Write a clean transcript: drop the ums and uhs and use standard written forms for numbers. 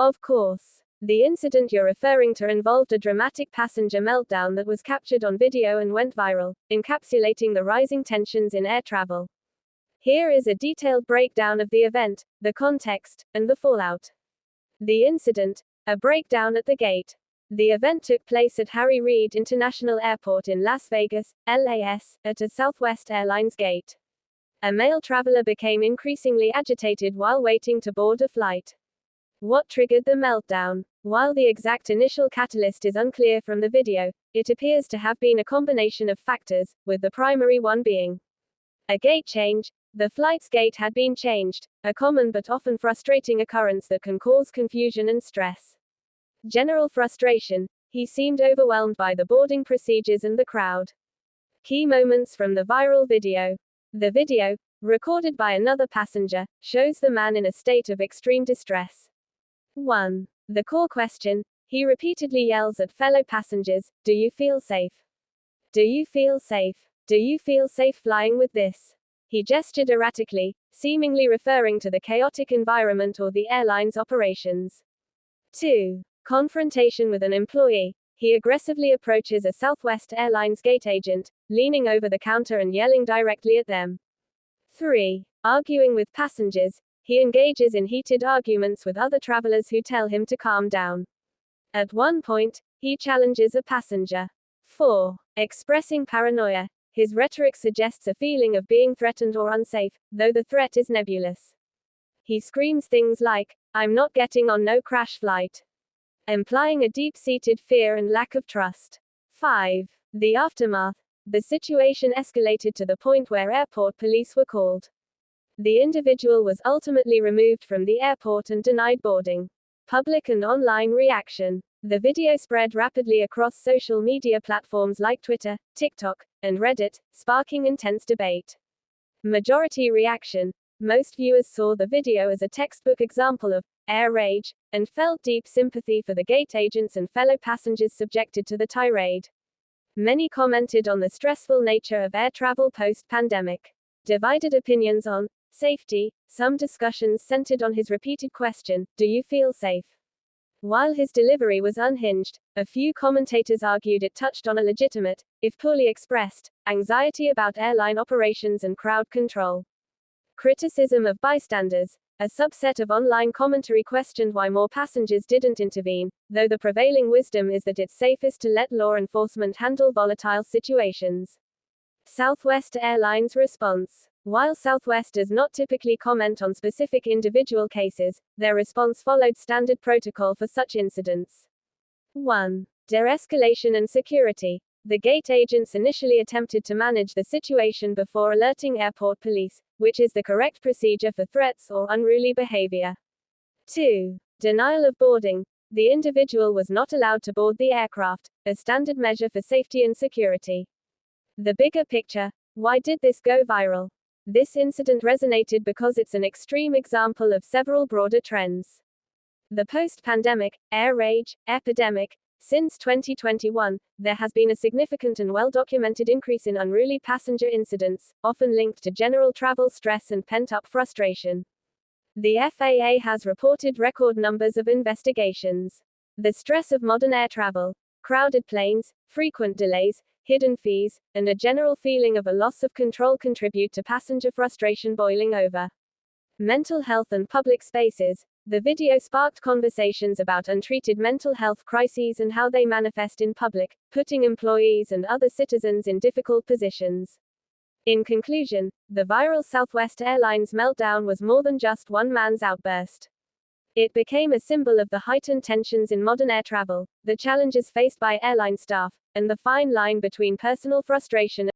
Of course. The incident you're referring to involved a dramatic passenger meltdown that was captured on video and went viral, encapsulating the rising tensions in air travel. Here is a detailed breakdown of the event, the context, and the fallout. The incident: a breakdown at the gate. The event took place at Harry Reid International Airport in Las Vegas, LAS, at a Southwest Airlines gate. A male traveler became increasingly agitated while waiting to board a flight. What triggered the meltdown? While the exact initial catalyst is unclear from the video, it appears to have been a combination of factors, with the primary one being a gate change. The flight's gate had been changed, a common but often frustrating occurrence that can cause confusion and stress. General frustration. He seemed overwhelmed by the boarding procedures and the crowd. Key moments from the viral video. The video, recorded by another passenger, shows the man in a state of extreme distress. 1. The core question. He repeatedly yells at fellow passengers, "Do you feel safe? Do you feel safe? Do you feel safe flying with this?" He gestured erratically, seemingly referring to the chaotic environment or the airline's operations. 2. Confrontation with an employee. He aggressively approaches a Southwest Airlines gate agent, leaning over the counter and yelling directly at them. 3. Arguing with passengers. He engages in heated arguments with other travelers who tell him to calm down. At one point, he challenges a passenger. 4. Expressing paranoia. His rhetoric suggests a feeling of being threatened or unsafe, though the threat is nebulous. He screams things like, "I'm not getting on no crash flight," implying a deep-seated fear and lack of trust. 5. The aftermath. The situation escalated to the point where airport police were called. The individual was ultimately removed from the airport and denied boarding. Public and online reaction. The video spread rapidly across social media platforms like Twitter, TikTok, and Reddit, sparking intense debate. Majority reaction. Most viewers saw the video as a textbook example of air rage, and felt deep sympathy for the gate agents and fellow passengers subjected to the tirade. Many commented on the stressful nature of air travel post-pandemic. Divided opinions on safety. Some discussions centered on his repeated question, "Do you feel safe?" While his delivery was unhinged, a few commentators argued it touched on a legitimate, if poorly expressed, anxiety about airline operations and crowd control. Criticism of bystanders. A subset of online commentary questioned why more passengers didn't intervene, though the prevailing wisdom is that it's safest to let law enforcement handle volatile situations. Southwest Airlines response. While Southwest does not typically comment on specific individual cases, their response followed standard protocol for such incidents. 1. De-escalation and security. The gate agents initially attempted to manage the situation before alerting airport police, which is the correct procedure for threats or unruly behavior. 2. Denial of boarding. The individual was not allowed to board the aircraft, a standard measure for safety and security. The bigger picture. Why did this go viral? This incident resonated because it's an extreme example of several broader trends. The post-pandemic air rage epidemic. Since 2021, there has been a significant and well-documented increase in unruly passenger incidents, often linked to general travel stress and pent-up frustration. The FAA has reported record numbers of investigations. The stress of modern air travel, crowded planes, frequent delays, hidden fees, and a general feeling of a loss of control contribute to passenger frustration boiling over. Mental health and public spaces. The video sparked conversations about untreated mental health crises and how they manifest in public, putting employees and other citizens in difficult positions. In conclusion, the viral Southwest Airlines meltdown was more than just one man's outburst. It became a symbol of the heightened tensions in modern air travel, the challenges faced by airline staff, and the fine line between personal frustration